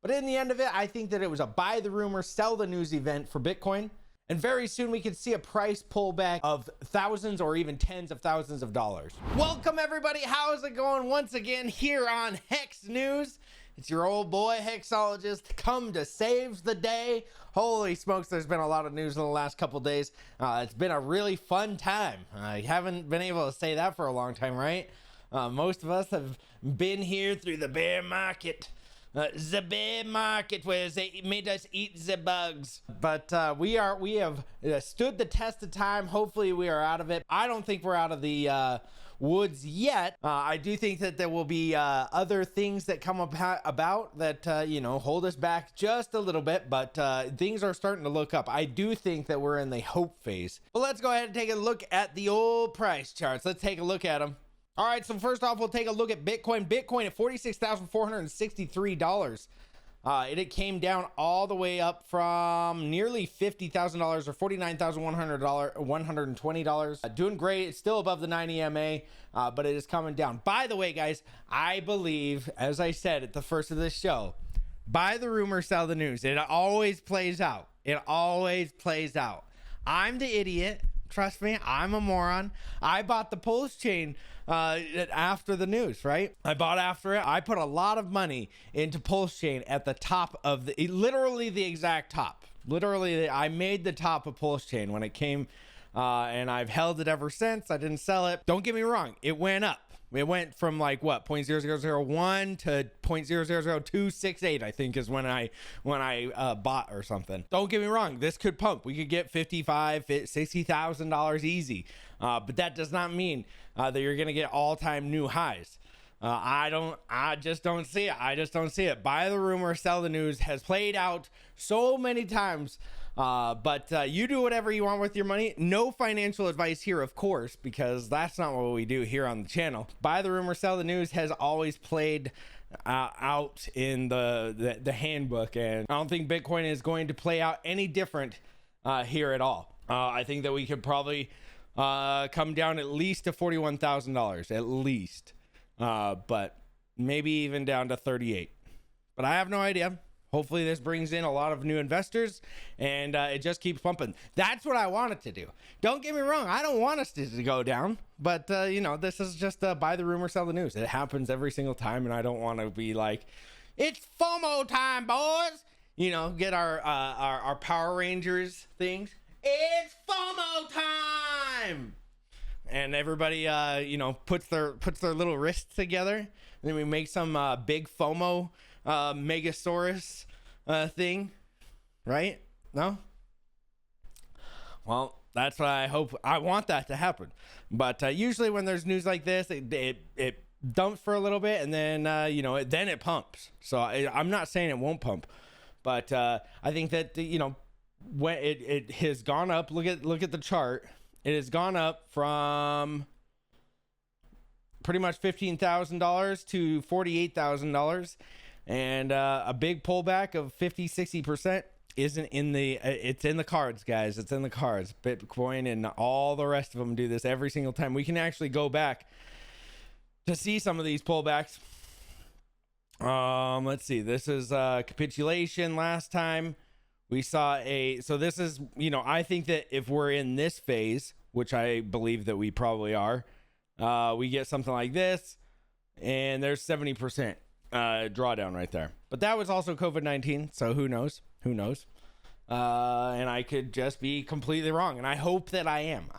But in the end of it, I think that it was a buy the rumor, sell the news event for Bitcoin. And very soon we could see a price pullback of thousands or even tens of thousands of dollars. Welcome everybody, how's it going? Once again here on Hex News. It's your old boy Hexologist come to save the day. Holy smokes, there's been a lot of news in the last couple days. It's been a really fun time. I haven't been able to say that for a long time, right? Most of us have been here through the bear market. The bear market where they made us eat the bugs. But we have stood the test of time. Hopefully we are out of it. I don't think we're out of the woods yet. I do think that there will be other things that come about that hold us back just a little bit, but things are starting to look up. I do think that we're in the hope phase. But let's go ahead and take a look at the old price charts. Let's take a look at them. All right, so first off, we'll take a look at Bitcoin. Bitcoin at $46,463. It came down all the way up from nearly $50,000 or $49,120. Doing great. It's still above the 90 MA, but it is coming down. By the way, guys, I believe, as I said at the first of this show, buy the rumor, sell the news. It always plays out. It always plays out. I'm the idiot. Trust me, I'm a moron. I bought the pulsechain after the news, right? I bought after it. I put a lot of money into pulsechain at the top of literally the exact top. Literally, I made the top of pulsechain when it came, and I've held it ever since. I didn't sell it. Don't get me wrong, it went up. It went from like what 0.0001 to 0.000268, I think is when I bought or something. Don't get me wrong, this could pump. We could get $60,000 easy, but that does not mean that you're gonna get all-time new highs. I just don't see it. I just don't see it. Buy the rumor, sell the news has played out so many times. But you do whatever you want with your money. No financial advice here, of course, because that's not what we do here on the channel. Buy the rumor, sell the news has always played out in the handbook, and I don't think Bitcoin is going to play out any different here at all. I think that we could probably come down at least to $41,000, at least, but maybe even down to 38. But I have no idea. Hopefully this brings in a lot of new investors, and it just keeps pumping. That's what I want it to do. Don't get me wrong. I don't want us to go down, but this is just buy the rumor, sell the news. It happens every single time, and I don't want to be like, it's FOMO time, boys. Get our Power Rangers things. It's FOMO time. And everybody, puts their little wrists together, and then we make some big FOMO Megasaurus thing, right? No? Well, that's what I want that to happen. But usually when there's news like this, it dumps for a little bit, and then then it pumps. So I'm not saying it won't pump, but I think that when it has gone up. Look at the chart. It has gone up from pretty much $15,000 to $48,000. And a big pullback of 50-60% isn't in it's in the cards, guys. It's in the cards. Bitcoin and all the rest of them do this every single time. We can actually go back to see some of these pullbacks. Let's see. This is capitulation last time. We saw so this is, I think that if we're in this phase, which I believe that we probably are, we get something like this, and there's 70%. Drawdown right there, but that was also COVID-19, so who knows, and I could just be completely wrong, and I hope that I am,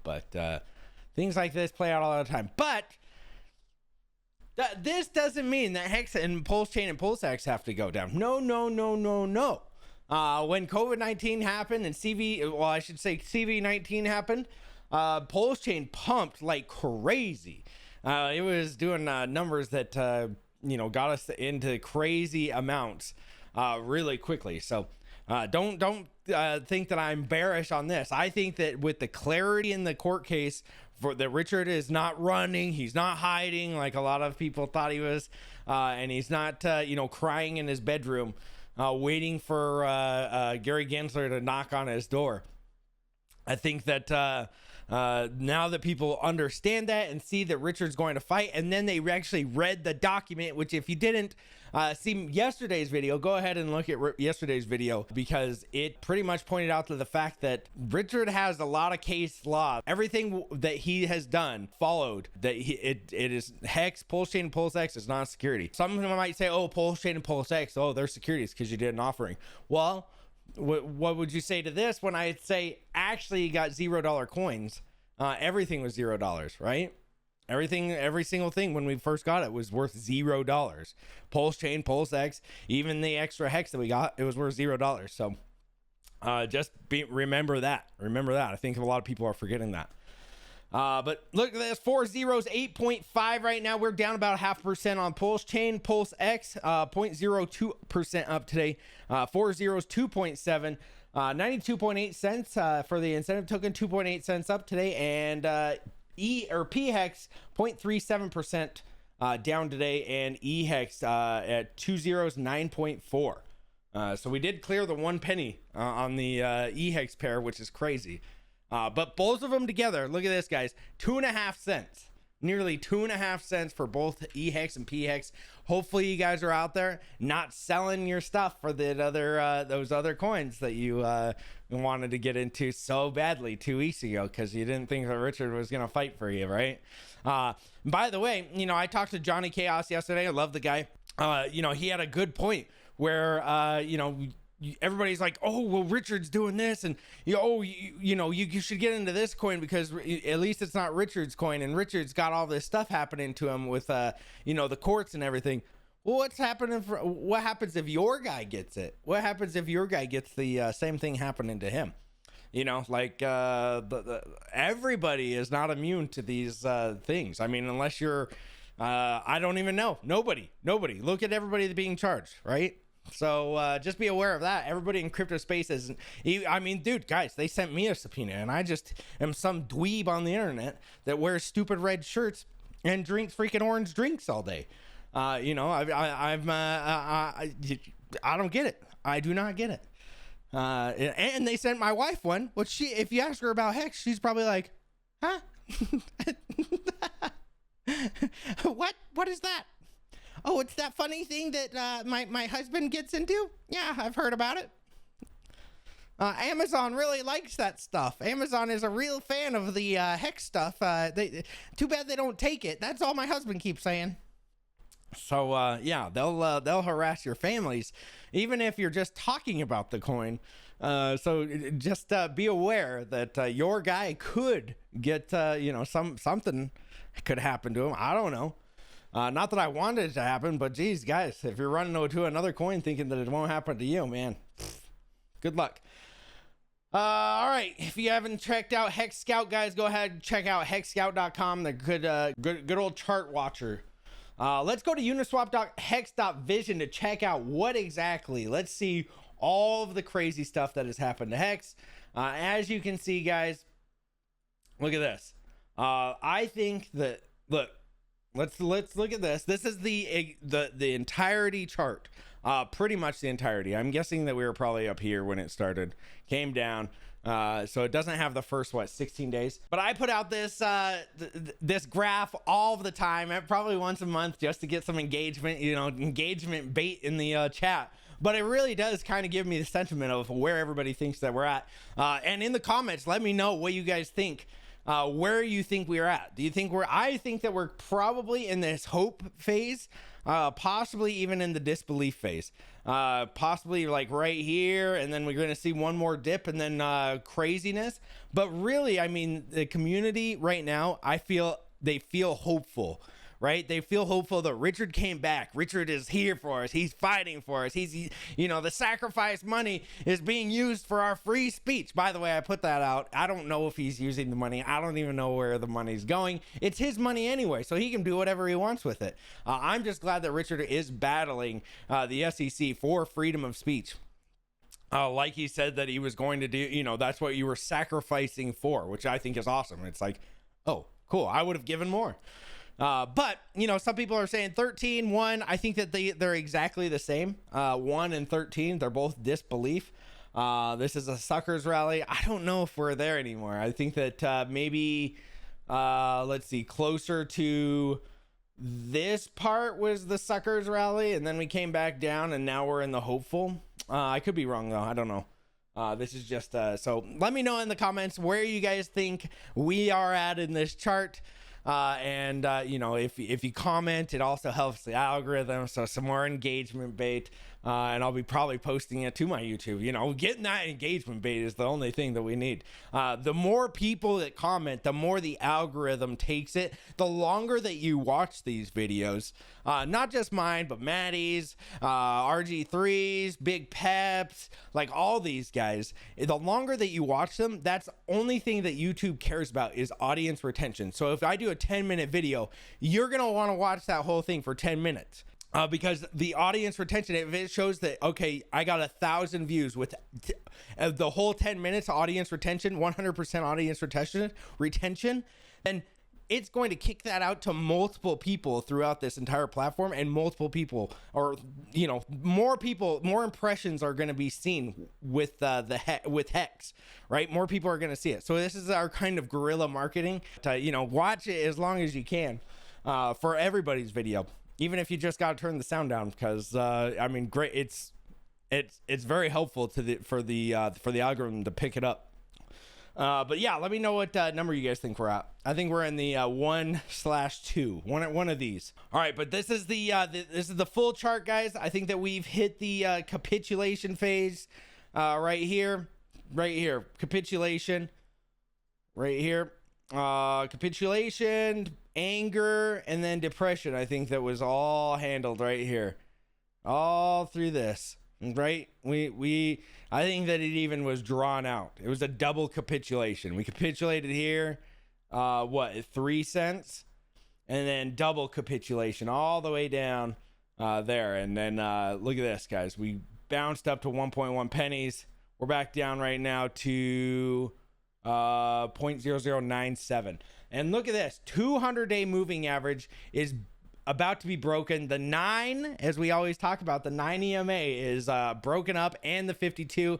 but things like this play out all the time. But this doesn't mean that Hex and pulsechain and pulsex have to go down. No. When COVID-19 happened and CV19 happened, pulsechain pumped like crazy. It was doing numbers that got us into crazy amounts really quickly. So don't think that I'm bearish on this. I think that with the clarity in the court case that Richard is not running, he's not hiding like a lot of people thought he was, and he's not crying in his bedroom waiting for Gary Gensler to knock on his door. I think that Now that people understand that and see that Richard's going to fight, and then they actually read the document, which if you didn't see yesterday's video, go ahead and look at yesterday's video, because it pretty much pointed out to the fact that Richard has a lot of case law. Everything that he has done followed that it is Hex, pulsechain, and pulsex is not security. Some of them might say, oh, pulsechain and pulsex, oh, they're securities because you did an offering. Well, what would you say to this when I say actually you got $0 coins? Everything was $0, right? Every single thing when we first got it was worth $0. Pulsechain, pulsex, even the extra hex that we got, it was worth $0. So just remember that. Remember that. I think a lot of people are forgetting that. But look at this, 4 zeros, 8.5 right now. We're down about 0.5% on pulsechain. Pulsex, 0.02% up today. 4 zeros, 2.7. 92.8 cents for the incentive token, 2.8 cents up today. And PHEX, 0.37% down today. And EHEX at 2 zeros, 9.4. So we did clear the 1 penny on the EHEX pair, which is crazy. But both of them together, look at this, guys, 2.5 cents, nearly 2.5 cents for both EHEX and PHEX. Hopefully you guys are out there not selling your stuff for the other those other coins that you wanted to get into so badly 2 weeks ago because you didn't think that Richard was going to fight for you, right? By the way, you know, I talked to Johnny Chaos yesterday. I love the guy. You know, he had a good point where, you know, everybody's like, oh, well, Richard's doing this, and you should get into this coin because at least it's not Richard's coin, and Richard's got all this stuff happening to him with the courts and everything. Well, what happens if your guy gets it? What happens if your guy gets the same thing happening to him? You know, like everybody is not immune to these things. I mean, unless you're I don't even know, nobody look at everybody being charged, right? So just be aware of that. Everybody in crypto space is, I mean, dude, guys, they sent me a subpoena, and I just am some dweeb on the internet that wears stupid red shirts and drinks freaking orange drinks all day. You know, I don't get it. I do not get it. And they sent my wife one, which if you ask her about Hex, she's probably like, huh? What is that? Oh, it's that funny thing that my husband gets into? Yeah, I've heard about it. Amazon really likes that stuff. Amazon is a real fan of the Hex stuff. Too bad they don't take it. That's all my husband keeps saying. So, yeah, they'll harass your families, even if you're just talking about the coin. So just be aware that your guy could get, something could happen to him. I don't know. Not that I wanted it to happen, but geez, guys, if you're running to another coin thinking that it won't happen to you, man, good luck. All right, if you haven't checked out Hex Scout, guys, go ahead and check out hexscout.com. The good old chart watcher. Let's go to uniswap.hex.vision to check out what exactly. Let's see all of the crazy stuff that has happened to Hex. As you can see, guys, look at this. I think that Let's look at this. This is the entirety chart, pretty much the entirety. I'm guessing that we were probably up here when it started, came down. So it doesn't have the first 16 days. But I put out this this graph all of the time, probably once a month, just to get some engagement, engagement bait in the chat. But it really does kind of give me the sentiment of where everybody thinks that we're at. And in the comments, let me know what you guys think. Where you think we're at. Do you think I think that we're probably in this hope phase, possibly even in the disbelief phase, possibly like right here, and then we're going to see one more dip and then craziness. But really, I mean, the community right now, I feel they feel hopeful. Right? They feel hopeful that Richard came back. Richard is here for us. He's fighting for us. The sacrifice money is being used for our free speech. By the way, I put that out. I don't know if he's using the money. I don't even know where the money's going. It's his money anyway, so he can do whatever he wants with it. I'm just glad that Richard is battling the SEC for freedom of speech. Like he said that he was going to do, that's what you were sacrificing for, which I think is awesome. It's like, oh, cool. I would have given more. But some people are saying 13, 1. I think that they're exactly the same. 1 and 13, they're both disbelief. This is a suckers rally. I don't know if we're there anymore. I think that maybe, let's see, closer to this part was the suckers rally, and then we came back down, and now we're in the hopeful. I could be wrong, though. I don't know. This is just, so let me know in the comments where you guys think we are at in this chart. You know, if you comment, it also helps the algorithm. So some more engagement bait. And I'll be probably posting it to my YouTube. You know, getting that engagement bait is the only thing that we need. The more people that comment, the more the algorithm takes it. The longer that you watch these videos, not just mine, but Maddie's, RG3's, Big Peps, like all these guys, the longer that you watch them, that's the only thing that YouTube cares about is audience retention. So if I do a 10-minute video, you're going to want to watch that whole thing for 10 minutes. Because the audience retention, if it shows that, okay, I got 1,000 views with the whole 10 minutes audience retention, 100% audience retention, then it's going to kick that out to multiple people throughout this entire platform, and multiple people, or, you know, more people, more impressions are going to be seen with with Hex, right? More people are going to see it. So this is our kind of guerrilla marketing to, you know, watch it as long as you can for everybody's video. Even if you just got to turn the sound down, because I mean, great, it's very helpful to for the algorithm to pick it up. But yeah, let me know what number you guys think we're at. I think we're in the 1/2, one of these. All right, but this is this is the full chart, guys. I think that we've hit the capitulation phase right here, capitulation, right here, capitulation. Anger, and then depression. I think that was all handled right here, all through this, right? I think that it even was drawn out. It was a double capitulation. We capitulated here, what, 3 cents, and then double capitulation all the way down there. And then look at this, guys. We bounced up to 1.1 pennies. We're back down right now to 0.0097. And look at this, 200-day moving average is about to be broken. The 9, as we always talk about, the 9 EMA is broken up, and the 52.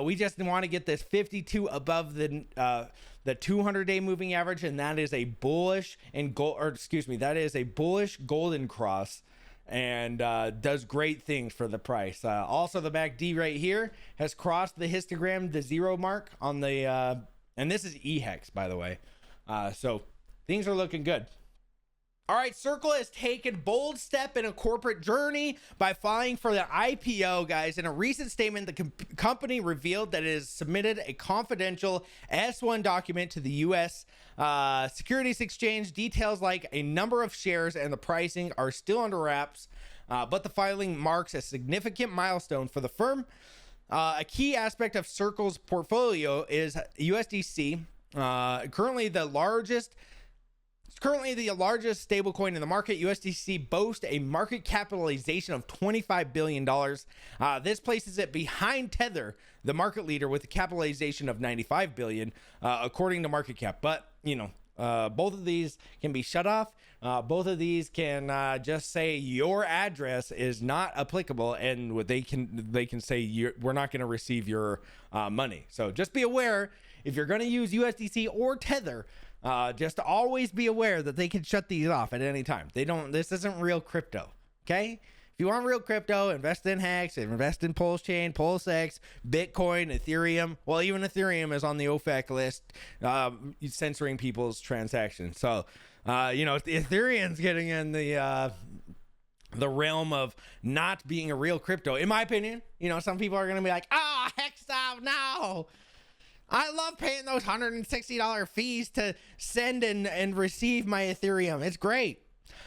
We just want to get this 52 above the 200-day moving average, and that is a bullish that is a bullish golden cross, and does great things for the price. Also, the MACD right here has crossed the histogram, the 0 mark on the, and this is EHEX, by the way. So things are looking good. All right, Circle has taken bold step in a corporate journey by filing for the IPO, guys. In a recent statement, the company revealed that it has submitted a confidential S-1 document to the U.S. Securities Exchange. Details like a number of shares and the pricing are still under wraps, but the filing marks a significant milestone for the firm. A key aspect of Circle's portfolio is USDC. Currently the largest stablecoin in the market. USDC boasts a market capitalization of $25 billion. This places it behind Tether, the market leader, with a capitalization of $95 billion, according to market cap. But, you know, both of these can be shut off. Both of these can just say your address is not applicable, and what they can say we're not going to receive your money. So just be aware, if you're going to use USDC or Tether, just always be aware that they can shut these off at any time. This isn't real crypto. Okay. If you want real crypto, invest in Hex, invest in pulsechain, pulsex, Bitcoin, Ethereum. Well, even Ethereum is on the OFAC list, censoring people's transactions. So, you know, Ethereum's getting in the realm of not being a real crypto, in my opinion. You know, some people are going to be like, Hex out now. I love paying those $160 fees to send and receive my Ethereum. It's great.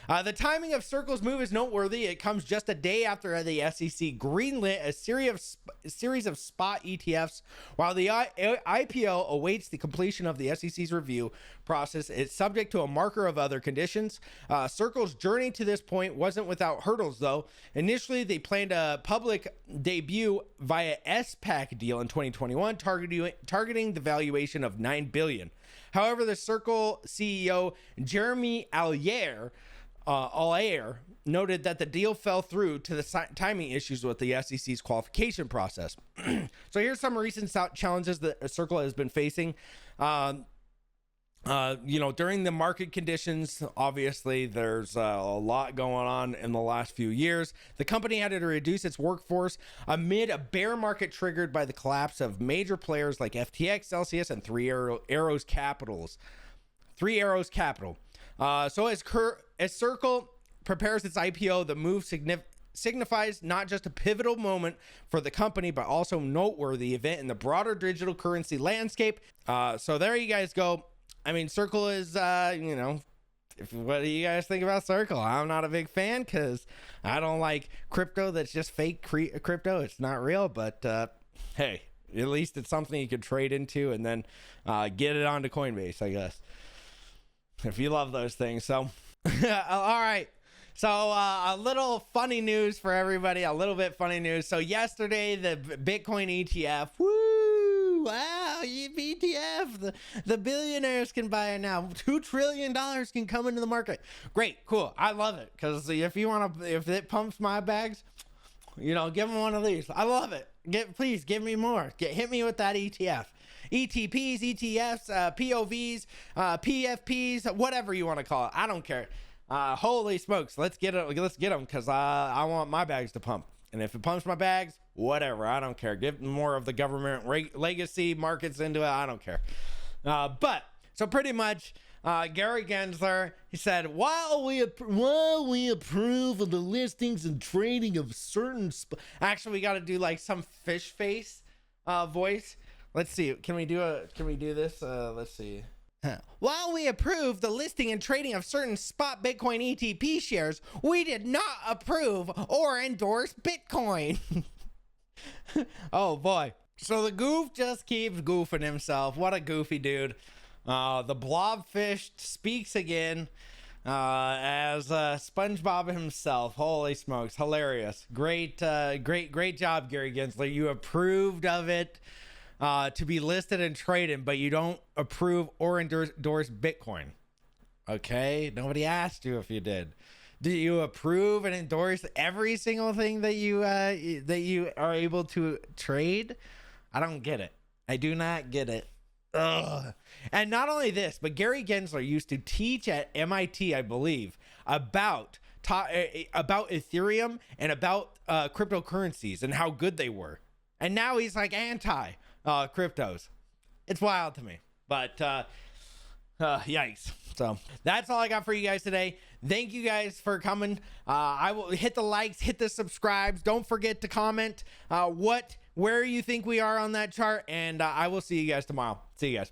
The timing of Circle's move is noteworthy. It comes just a day after the SEC greenlit a series of spot ETFs. While the IPO awaits the completion of the SEC's review process, it's subject to a marker of other conditions. Circle's journey to this point wasn't without hurdles, though. Initially, they planned a public debut via SPAC deal in 2021, targeting the valuation of $9 billion. However, the Circle CEO, Jeremy Allaire, Allaire noted that the deal fell through to the timing issues with the SEC's qualification process. So here's some recent challenges that Circle has been facing. During the market conditions, obviously there's a lot going on in the last few years. The company had to reduce its workforce amid a bear market triggered by the collapse of major players like FTX, Celsius, and Three Arrows Capital. So as Circle prepares its IPO, the move signifies not just a pivotal moment for the company, but also noteworthy event in the broader digital currency landscape. So there you guys go. I mean, Circle is, what do you guys think about Circle? I'm not a big fan because I don't like crypto that's just fake crypto. It's not real, but hey, at least it's something you could trade into and then get it onto Coinbase, I guess, if you love those things. So, all right. So a little funny news for everybody, a little bit funny news. So yesterday, the Bitcoin ETF, woo, wow, ETF, the billionaires can buy it now. $2 trillion can come into the market. Great, cool. I love it because if it pumps my bags, give them one of these. I love it. Please give me more. Hit me with that ETF. ETPs, ETFs, POVs, PFPs, whatever you want to call it. I don't care. Holy smokes, let's get them because I want my bags to pump. And if it pumps my bags, whatever, I don't care. Give more of the government legacy markets into it. I don't care. But so pretty much, Gary Gensler, he said, while we approve of the listings and trading of certain actually, we got to do like some fish face voice. Let's see. Can we do this? Let's see. While we approve the listing and trading of certain spot Bitcoin ETP shares, we did not approve or endorse Bitcoin. Oh boy. So the goof just keeps goofing himself. What a goofy dude. The blobfish speaks again as SpongeBob himself. Holy smokes. Hilarious. Great job, Gary Gensler. You approved of it. To be listed and traded, but you don't approve or endorse Bitcoin. Okay, nobody asked you if you did. Do you approve and endorse every single thing that you are able to trade? I don't get it. I do not get it. Ugh. And not only this, but Gary Gensler used to teach at MIT, I believe, about Ethereum and about cryptocurrencies and how good they were. And now he's like anti cryptos. It's wild to me, but yikes. So that's all I got for you guys today. Thank you guys for coming. I will hit the likes, hit the subscribes. Don't forget to comment where you think we are on that chart, and I will see you guys tomorrow. See you guys.